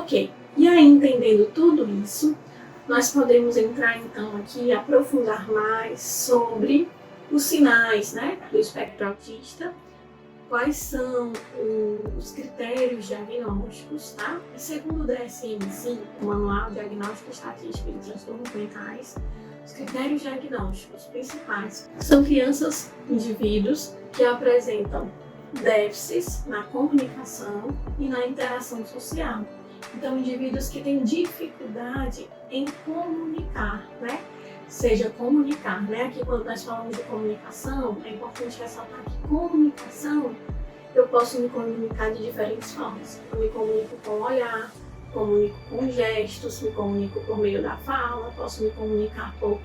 Ok, e aí entendendo tudo isso, nós podemos entrar então aqui e aprofundar mais sobre os sinais, né, do espectro autista, quais são os critérios diagnósticos, tá? E segundo o DSM-5, o Manual Diagnóstico Estatístico de Transtornos Mentais, os critérios diagnósticos principais são crianças, indivíduos que apresentam déficits na comunicação e na interação social. Então, indivíduos que têm dificuldade em comunicar, né? Seja comunicar, né? Aqui quando nós falamos de comunicação, é importante ressaltar que comunicação, eu posso me comunicar de diferentes formas. Eu me comunico com o olhar, comunico com gestos, me comunico por meio da fala, posso me comunicar por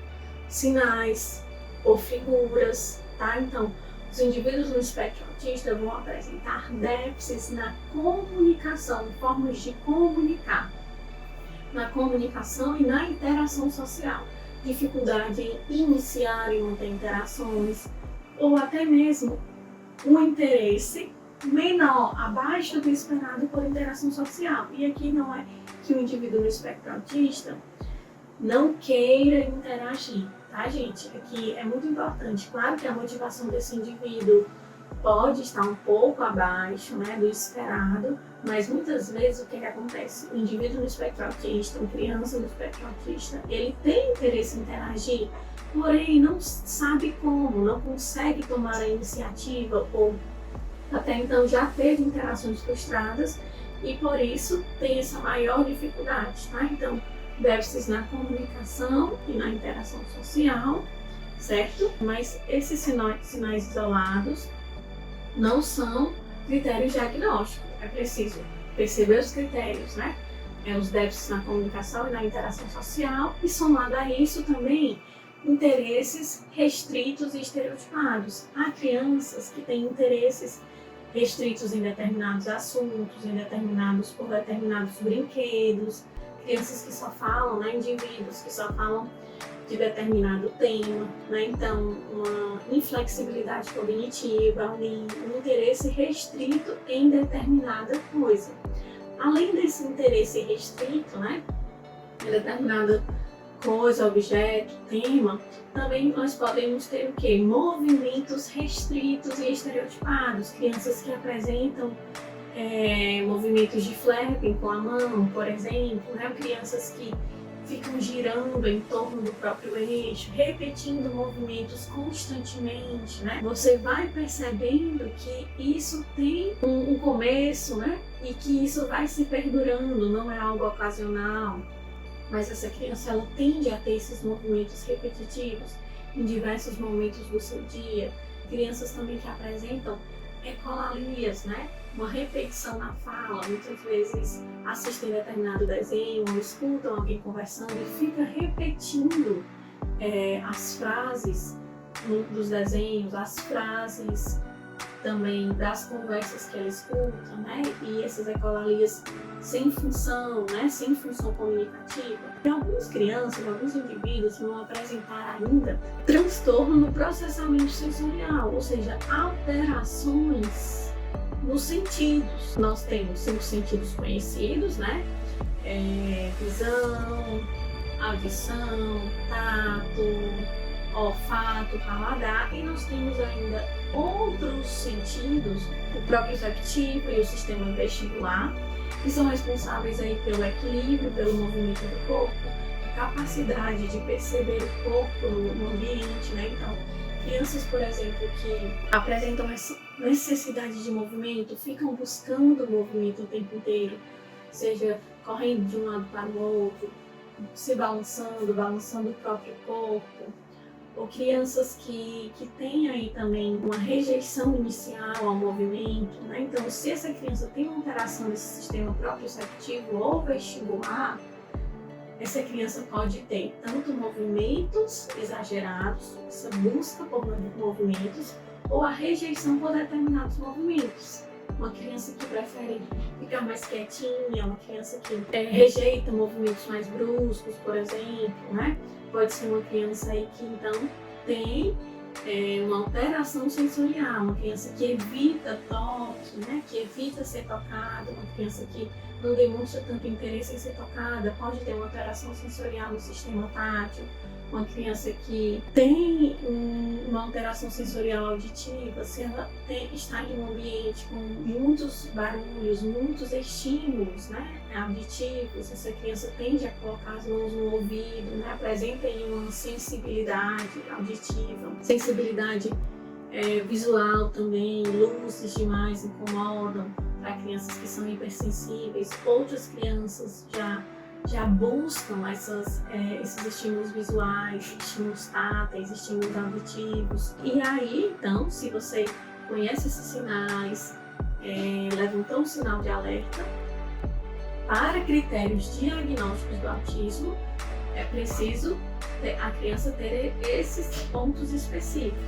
sinais, por figuras, tá? Então, os indivíduos no espectro autista vão apresentar déficits na comunicação, formas de comunicar, na comunicação e na interação social, dificuldade em iniciar e manter interações, ou até mesmo um interesse menor, abaixo do esperado por interação social. E aqui não é que o indivíduo no espectro autista não queira interagir, tá, gente? Aqui é muito importante. Claro que a motivação desse indivíduo pode estar um pouco abaixo, né, do esperado, mas muitas vezes o que acontece? O indivíduo no espectro autista, uma criança no espectro autista, ele tem interesse em interagir, porém não sabe como, não consegue tomar a iniciativa ou até então já teve interações frustradas e por isso tem essa maior dificuldade, tá? Então, déficits na comunicação e na interação social, certo? Mas esses sinais isolados não são critérios diagnósticos. É preciso perceber os critérios, né? Os déficits na comunicação e na interação social e somado a isso também interesses restritos e estereotipados. Há crianças que têm interesses restritos em determinados assuntos, por determinados brinquedos, crianças que só falam, né, indivíduos que só falam de determinado tema, né, então uma inflexibilidade cognitiva, um interesse restrito em determinada coisa. Além desse interesse restrito, né, em determinada coisa, objeto, tema, também nós podemos ter o quê? Movimentos restritos e estereotipados, crianças que apresentam movimentos de flapping com a mão, por exemplo, né? Crianças que ficam girando em torno do próprio eixo, repetindo movimentos constantemente, né? Você vai percebendo que isso tem um começo, né? E que isso vai se perdurando, não é algo ocasional. Mas essa criança, ela tende a ter esses movimentos repetitivos em diversos momentos do seu dia. Crianças também que apresentam ecolalias, né? Uma repetição na fala, muitas vezes assistem determinado desenho ou escutam alguém conversando e fica repetindo as frases dos desenhos, as frases também das conversas que ela escuta, né? E essas ecolalias sem função, né? Sem função comunicativa. E algumas crianças, alguns indivíduos vão apresentar ainda transtorno no processamento sensorial, ou seja, alterações nos sentidos. Nós temos 5 sentidos conhecidos, né? Visão, audição, tato, olfato, paladar, e nós temos ainda outros sentidos, o proprioceptivo e o sistema vestibular, que são responsáveis aí pelo equilíbrio, pelo movimento do corpo, a capacidade de perceber o corpo no ambiente, né? Então, crianças, por exemplo, que apresentam essa necessidade de movimento, ficam buscando movimento o tempo inteiro, seja correndo de um lado para o outro, se balançando o próprio corpo, ou crianças que têm aí também uma rejeição inicial ao movimento, né? Então, se essa criança tem uma alteração desse sistema proprioceptivo ou vestibular, essa criança pode ter tanto movimentos exagerados, essa busca por movimentos, ou a rejeição por determinados movimentos. Uma criança que prefere ficar mais quietinha, uma criança que rejeita movimentos mais bruscos, por exemplo, né? Pode ser uma criança aí que então tem uma alteração sensorial, uma criança que evita toque, né, que evita ser tocada, uma criança que não demonstra tanto interesse em ser tocada, pode ter uma alteração sensorial no sistema tátil, uma criança que tem uma alteração sensorial auditiva, se ela está em um ambiente com muitos barulhos, muitos estímulos, né, auditivos, essa criança tende a colocar as mãos no ouvido, né, apresenta aí uma sensibilidade auditiva, sensibilidade visual também, luzes demais incomodam para crianças que são hipersensíveis. Outras crianças já buscam esses estímulos visuais, estímulos táteis, estímulos auditivos. E aí, então, se você conhece esses sinais, levantou um sinal de alerta, para critérios diagnósticos do autismo, é preciso a criança ter esses pontos específicos.